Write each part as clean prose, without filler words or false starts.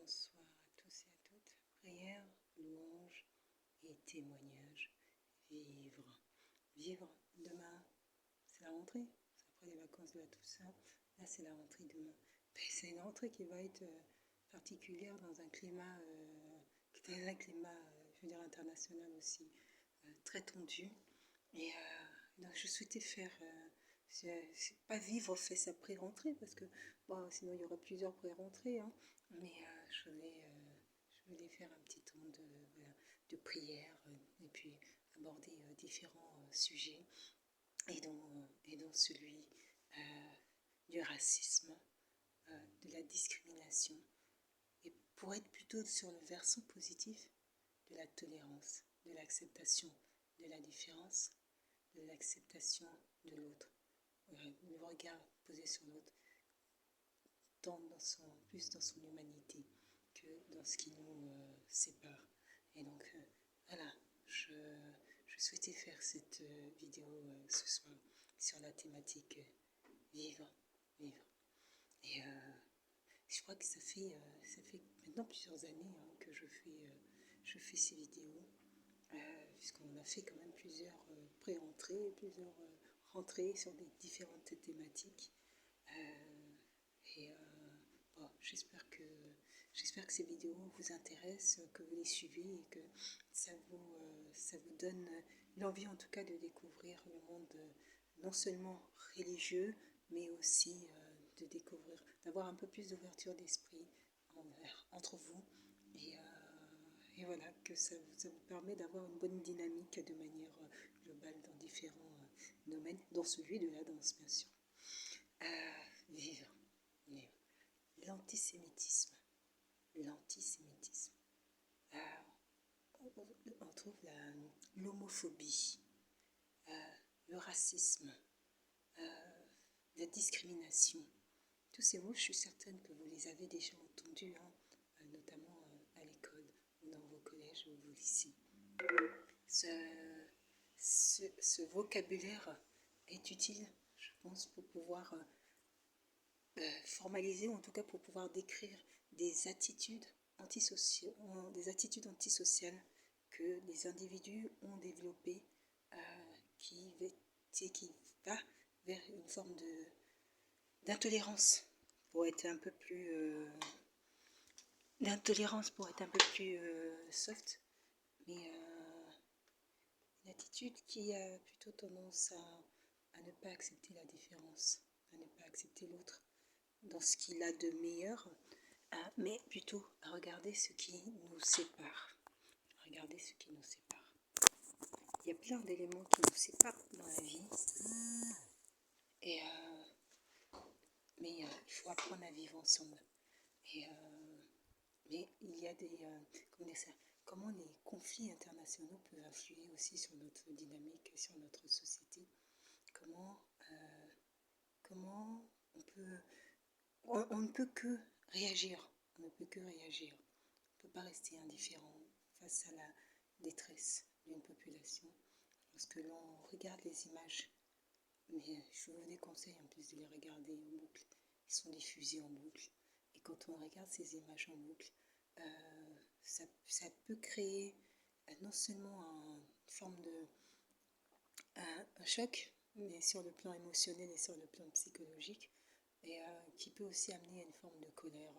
Bonsoir à tous et à toutes. Prière, louange et témoignage. Vivre. Vivre. Demain, c'est la rentrée. C'est après les vacances de la Toussaint. Là, c'est la rentrée demain. C'est une rentrée qui va être particulière dans un climat, je veux dire, international aussi, très tendu. Et donc, je souhaitais faire... c'est pas vivre fait sa pré-rentrée parce que bon, sinon il y aurait plusieurs pré-rentrées, hein, mais je voulais faire un petit temps voilà, de prière et puis aborder différents sujets et dont celui du racisme, de la discrimination, et pour être plutôt sur le versant positif de la tolérance, de l'acceptation de la différence, de l'acceptation de l'autre, le regard posé sur l'autre, tant plus dans son humanité que dans ce qui nous sépare. Et donc, voilà, je souhaitais faire cette vidéo ce soir sur la thématique vivre, vivre. Et je crois que ça fait maintenant plusieurs années que je fais ces vidéos, puisqu'on a fait quand même plusieurs pré-rentrées, plusieurs rentrées sur des différentes thématiques. Et bon, j'espère que ces vidéos vous intéressent, que vous les suivez et que ça vous donne l'envie en tout cas de découvrir le monde non seulement religieux, mais aussi de découvrir, d'avoir un peu plus d'ouverture d'esprit entre vous. Et voilà, que ça vous permet d'avoir une bonne dynamique de manière globale dans différents domaines, dont celui de la danse bien sûr. Vivre. L'antisémitisme. L'antisémitisme. On trouve l'homophobie, le racisme, la discrimination. Tous ces mots, je suis certaine que vous les avez déjà entendus, hein, notamment à l'école ou dans vos collèges ou vos lycées. Ce vocabulaire est utile, je pense, pour pouvoir formaliser, ou en tout cas pour pouvoir décrire des attitudes antisociales que les individus ont développées, qui va vers une forme d'intolérance pour être un peu plus soft, mais une attitude qui a plutôt tendance à ne pas accepter la différence, à ne pas accepter l'autre dans ce qu'il a de meilleur, mais plutôt à regarder ce qui nous sépare. Regardez ce qui nous sépare. Il y a plein d'éléments qui nous séparent dans la vie, et mais il faut apprendre à vivre ensemble. Mais il y a comment les conflits internationaux peuvent influer aussi sur notre dynamique, sur notre société. Comment on ne peut que réagir. On ne peut que réagir. On ne peut pas rester indifférent face à la détresse d'une population. Lorsque l'on regarde les images, mais je vous déconseille en plus de les regarder en boucle. Ils sont diffusés en boucle. Et quand on regarde ces images en boucle, ça peut créer non seulement une forme un choc, mais sur le plan émotionnel et sur le plan psychologique, et qui peut aussi amener à une forme de colère.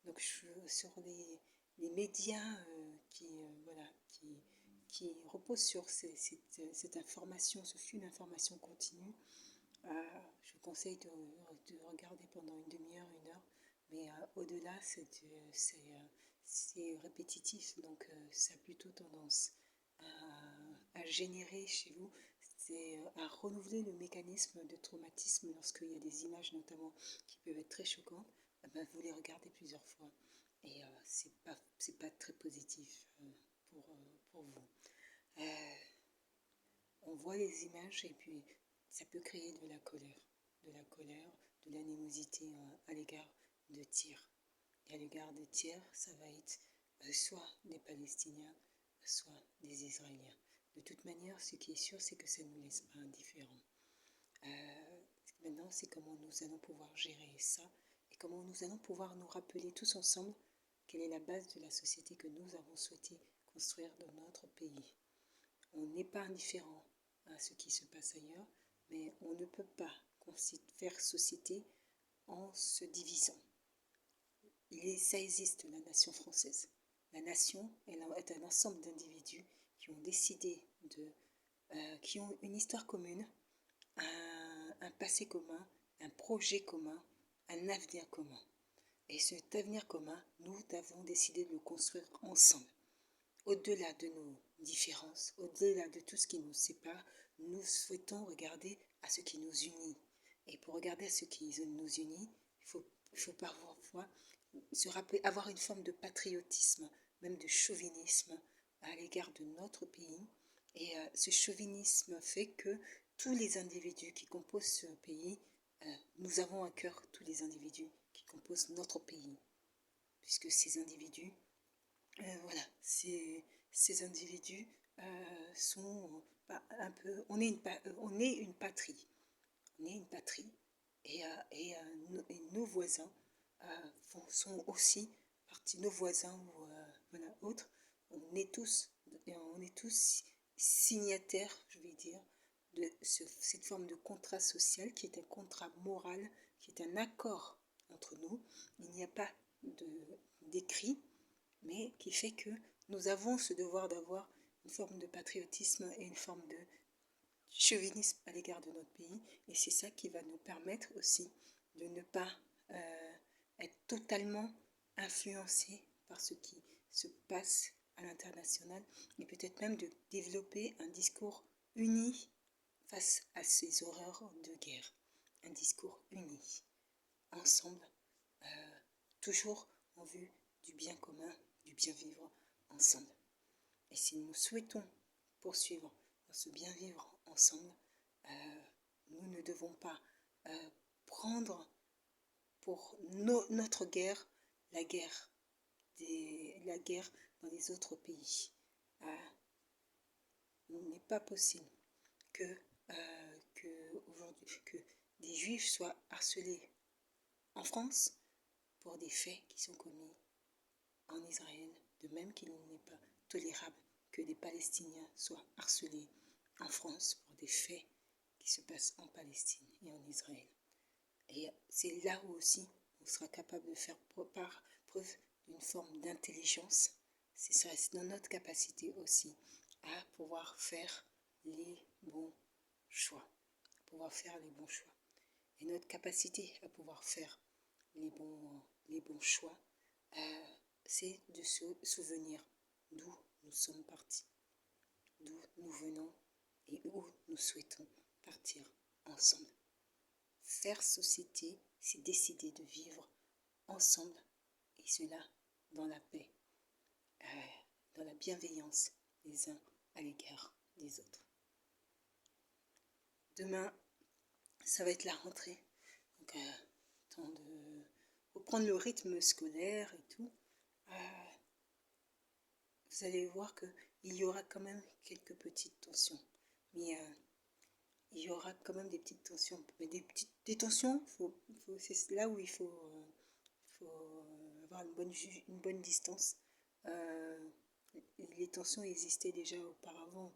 Donc sur les médias qui reposent sur cette information, ce flux d'informations continue, je vous conseille de regarder pendant une demi-heure, une heure, mais au-delà, c'est répétitif, donc ça a plutôt tendance à générer chez vous, à renouveler le mécanisme de traumatisme lorsqu'il y a des images notamment qui peuvent être très choquantes. Vous les regardez plusieurs fois et c'est pas très positif pour vous. On voit les images et puis ça peut créer de la colère, de l'animosité à l'égard de tiers. Et à l'égard des tiers, ça va être soit des Palestiniens, soit des Israéliens. De toute manière, ce qui est sûr, c'est que ça ne nous laisse pas indifférents. Maintenant, c'est comment nous allons pouvoir gérer ça et comment nous allons pouvoir nous rappeler tous ensemble quelle est la base de la société que nous avons souhaité construire dans notre pays. On n'est pas indifférent à ce qui se passe ailleurs, mais on ne peut pas faire société en se divisant. Ça existe, la nation française. La nation est un ensemble d'individus qui ont décidé qui ont une histoire commune, un passé commun, un projet commun, un avenir commun. Et cet avenir commun, nous avons décidé de le construire ensemble. Au-delà de nos différences, au-delà de tout ce qui nous sépare, nous souhaitons regarder à ce qui nous unit. Et pour regarder à ce qui nous unit, il faut parfois se rappeler, avoir une forme de patriotisme, même de chauvinisme à l'égard de notre pays. Et ce chauvinisme fait que tous les individus qui composent ce pays, nous avons à cœur tous les individus qui composent notre pays. Puisque ces individus, ces individus sont un peu... On est une patrie. On est une patrie. Et nos voisins sont aussi partie, nos voisins ou autres, on est tous signataires, je vais dire, de cette forme de contrat social qui est un contrat moral, qui est un accord entre nous. Il n'y a pas d'écrit, mais qui fait que nous avons ce devoir d'avoir une forme de patriotisme et une forme de chauvinisme à l'égard de notre pays. Et c'est ça qui va nous permettre aussi de ne pas être totalement influencé par ce qui se passe à l'international et peut-être même de développer un discours uni face à ces horreurs de guerre. Un discours uni, ensemble, toujours en vue du bien commun, du bien vivre ensemble. Et si nous souhaitons poursuivre dans ce bien vivre ensemble, nous ne devons pas prendre pour notre guerre la guerre dans les autres pays. Il n'est pas possible aujourd'hui que des juifs soient harcelés en France pour des faits qui sont commis en Israël, de même qu'il n'est pas tolérable que des Palestiniens soient harcelés en France pour des faits qui se passent en Palestine et en Israël. Et c'est là où aussi on sera capable de faire preuve d'une forme d'intelligence. C'est dans notre capacité aussi à pouvoir faire les bons choix. Et notre capacité à pouvoir faire les bons choix, c'est de se souvenir d'où nous sommes partis, d'où nous venons et où nous souhaitons partir ensemble. Faire société, c'est décider de vivre ensemble, et cela dans la paix, dans la bienveillance des uns à l'égard des autres. Demain, ça va être la rentrée, donc temps de reprendre le rythme scolaire et tout. Vous allez voir qu'il y aura quand même quelques petites tensions, mais il y aura quand même des petites tensions. Mais des tensions, c'est là où il faut avoir une bonne distance. Les tensions existaient déjà auparavant.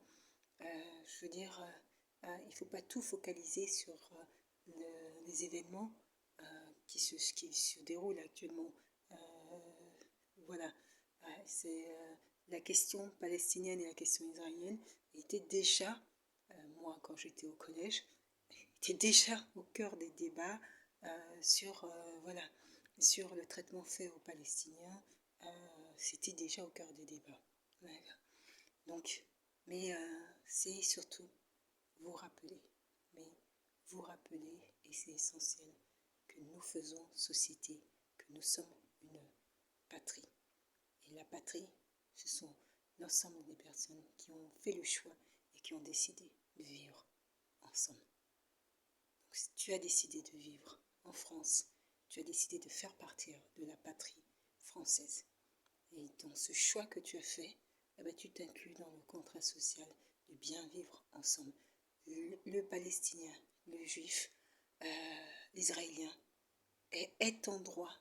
Je veux dire, il ne faut pas tout focaliser sur les événements qui se déroulent actuellement. Voilà, c'est la question palestinienne et la question israélienne étaient déjà, moi quand j'étais au collège, étaient déjà au cœur des débats sur le traitement fait aux Palestiniens. C'était déjà au cœur des débats. Voilà. Donc, mais c'est surtout vous rappeler, et c'est essentiel, que nous faisons société, que nous sommes une patrie. Et la patrie, ce sont l'ensemble des personnes qui ont fait le choix et qui ont décidé de vivre ensemble. Donc, si tu as décidé de vivre en France, tu as décidé de faire partie de la patrie française. Et dans ce choix que tu as fait, tu t'inclus dans le contrat social de bien vivre ensemble. Le Palestinien, le Juif, l'Israélien est en droit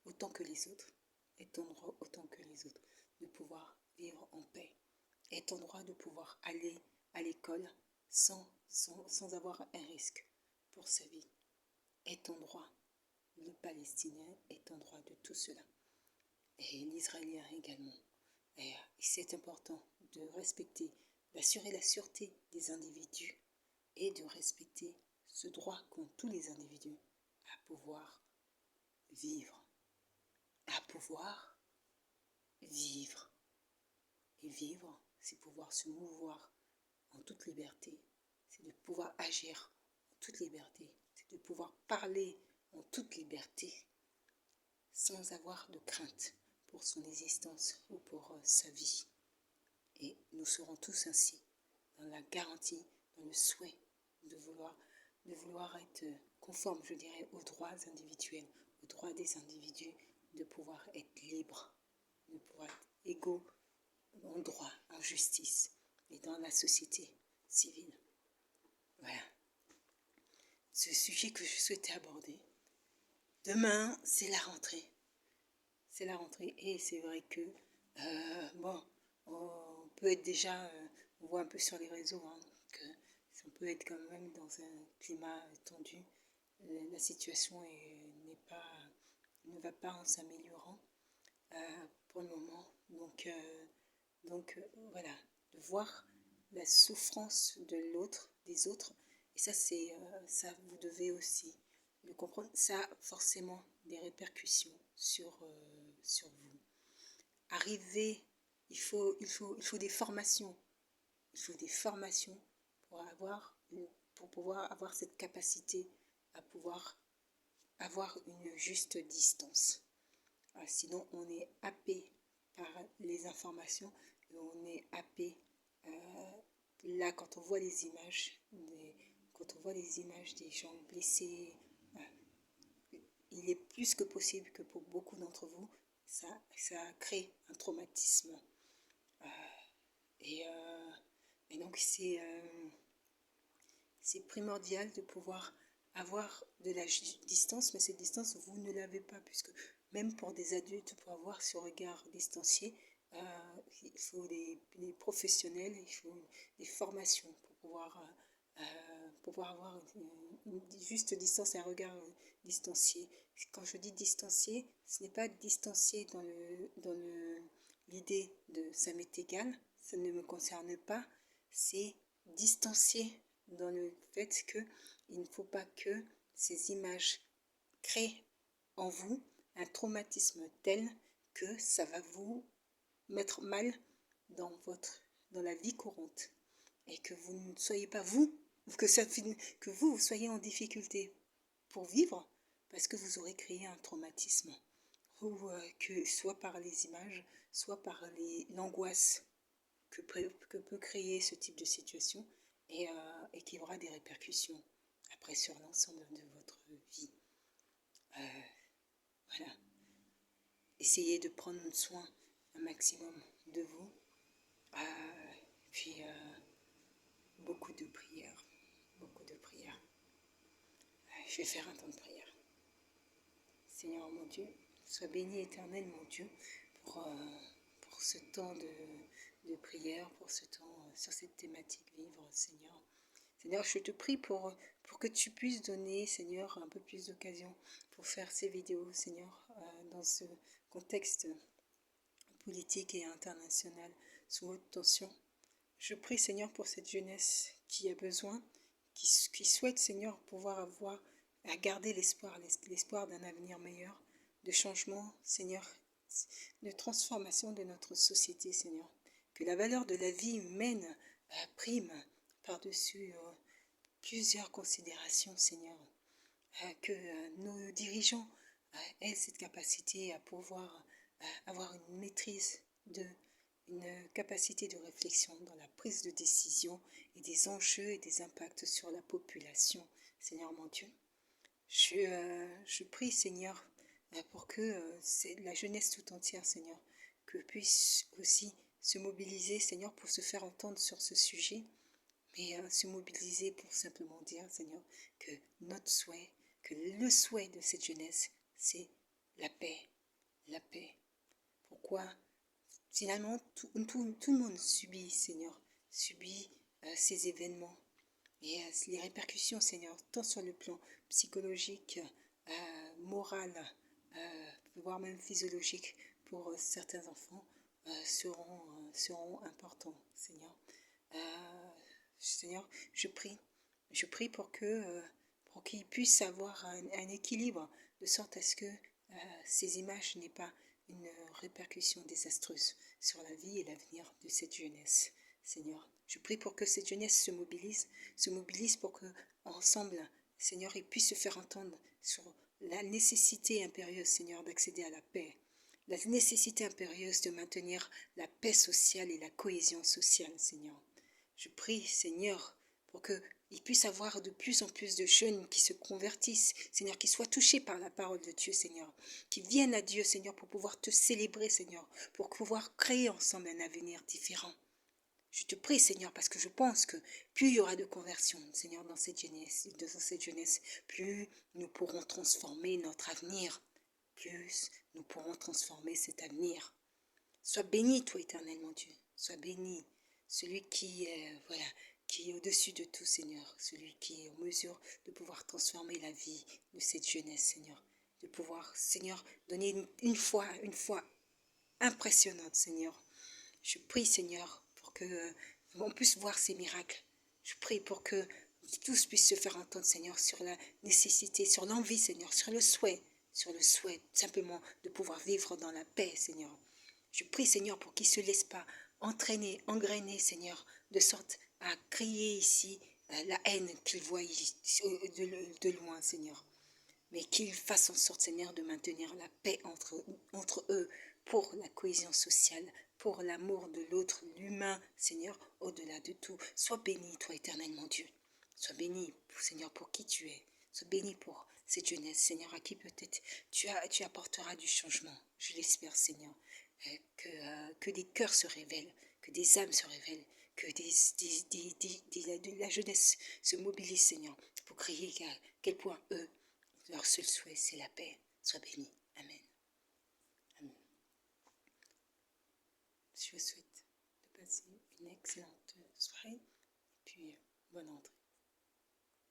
autant que les autres. est ton droit autant que les autres de pouvoir vivre en paix. Est ton droit de pouvoir aller à l'école sans avoir un risque pour sa vie. Est ton droit. Le Palestinien est en droit de tout cela. Et l'Israélien également. Et c'est important de respecter, d'assurer la sûreté des individus et de respecter ce droit qu'ont tous les individus à pouvoir vivre. À pouvoir vivre. Et vivre, c'est pouvoir se mouvoir en toute liberté. C'est de pouvoir agir en toute liberté. C'est de pouvoir parler en toute liberté sans avoir de crainte pour son existence ou pour sa vie. Et nous serons tous ainsi, dans la garantie, dans le souhait de vouloir être conforme, je dirais, aux droits individuels, aux droits des individus, de pouvoir être libres, de pouvoir être égaux en droit, en justice et dans la société civile. Voilà. Ce sujet que je souhaitais aborder. Demain, c'est la rentrée. C'est la rentrée et c'est vrai que, on peut être déjà, on voit un peu sur les réseaux, que on peut être quand même dans un climat tendu. La situation ne va pas en s'améliorant pour le moment. Donc voilà, de voir la souffrance de l'autre, des autres, et ça ça vous devez aussi le comprendre. Ça a forcément des répercussions sur vous. Arriver, il faut des formations. Il faut des formations pour pouvoir avoir cette capacité à pouvoir avoir une juste distance. Sinon, on est happé par les informations et on est happé. Là, quand on voit les images, des gens blessés, il est plus que possible que pour beaucoup d'entre vous, ça crée un traumatisme. Et donc, c'est primordial de pouvoir avoir de la distance, mais cette distance, vous ne l'avez pas, puisque même pour des adultes, pour avoir ce regard distancié, il faut des professionnels, il faut des formations pour pouvoir avoir une juste distance et un regard distancié. Quand je dis distancié, ce n'est pas distancié dans l'idée de ça m'est égal, ça ne me concerne pas, c'est distancié dans le fait qu'il ne faut pas que ces images créent en vous un traumatisme tel que ça va vous mettre mal dans la vie courante et que vous ne soyez pas que vous soyez en difficulté pour vivre parce que vous aurez créé un traumatisme ou que soit par les images, soit par l'angoisse que peut créer ce type de situation et qui aura des répercussions après sur l'ensemble de votre vie. Voilà. Essayez de prendre soin un maximum de vous. Puis beaucoup de prières. Beaucoup de prières. Je vais faire un temps de prière. Seigneur mon Dieu, sois béni éternel mon Dieu pour ce temps de prière, pour ce temps sur cette thématique vivre, Seigneur. Seigneur, je te prie pour que tu puisses donner, Seigneur, un peu plus d'occasion pour faire ces vidéos, Seigneur, dans ce contexte politique et international sous haute tension. Je prie, Seigneur, pour cette jeunesse qui a besoin, qui souhaite, Seigneur, pouvoir à garder l'espoir d'un avenir meilleur, de changement, Seigneur, de transformation de notre société, Seigneur. Que la valeur de la vie humaine prime par-dessus plusieurs considérations, Seigneur. Que nos dirigeants aient cette capacité à pouvoir avoir une maîtrise une capacité de réflexion dans la prise de décision et des enjeux et des impacts sur la population, Seigneur mon Dieu. Je prie, Seigneur, pour que la jeunesse tout entière, Seigneur, que puisse aussi se mobiliser, Seigneur, pour se faire entendre sur ce sujet, mais se mobiliser pour simplement dire, Seigneur, que notre souhait, que le souhait de cette jeunesse, c'est la paix, la paix, pourquoi finalement tout le monde subit, Seigneur, subit ces événements. Et les répercussions, Seigneur, tant sur le plan psychologique, moral, voire même physiologique pour certains enfants, seront importants, Seigneur. Seigneur, je prie pour qu'ils puissent avoir un équilibre, de sorte à ce que ces images n'aient pas une répercussion désastreuse sur la vie et l'avenir de cette jeunesse, Seigneur. Je prie pour que cette jeunesse se mobilise pour que, ensemble, Seigneur, ils puissent se faire entendre sur la nécessité impérieuse, Seigneur, d'accéder à la paix, la nécessité impérieuse de maintenir la paix sociale et la cohésion sociale, Seigneur. Je prie, Seigneur, pour qu'il puisse y avoir de plus en plus de jeunes qui se convertissent, Seigneur, qui soient touchés par la parole de Dieu, Seigneur, qui viennent à Dieu, Seigneur, pour pouvoir te célébrer, Seigneur, pour pouvoir créer ensemble un avenir différent. Je te prie, Seigneur, parce que je pense que plus il y aura de conversion, Seigneur, dans cette jeunesse, plus nous pourrons transformer notre avenir, plus nous pourrons transformer cet avenir. Sois béni, toi, éternellement Dieu. Sois béni, celui qui est, qui est au-dessus de tout, Seigneur. Celui qui est en mesure de pouvoir transformer la vie de cette jeunesse, Seigneur. De pouvoir, Seigneur, donner une foi impressionnante, Seigneur. Je prie, Seigneur, pour que on puisse voir ces miracles. Je prie pour que tous puissent se faire entendre, Seigneur, sur la nécessité, sur l'envie, Seigneur, sur le souhait simplement de pouvoir vivre dans la paix, Seigneur. Je prie, Seigneur, pour qu'ils ne se laissent pas entraîner, engrainer, Seigneur, de sorte à crier ici la haine qu'ils voient de loin, Seigneur. Mais qu'ils fassent en sorte, Seigneur, de maintenir la paix entre eux pour la cohésion sociale, pour l'amour de l'autre, l'humain, Seigneur, au-delà de tout. Sois béni, toi, éternellement Dieu. Sois béni, Seigneur, pour qui tu es. Sois béni pour cette jeunesse, Seigneur, à qui peut-être tu apporteras du changement. Je l'espère, Seigneur. Que des cœurs se révèlent, que des âmes se révèlent, que la jeunesse se mobilise, Seigneur, pour crier à quel point eux, leur seul souhait, c'est la paix. Sois béni. Amen. Amen. Je vous souhaite de passer une excellente soirée et puis bonne entrée.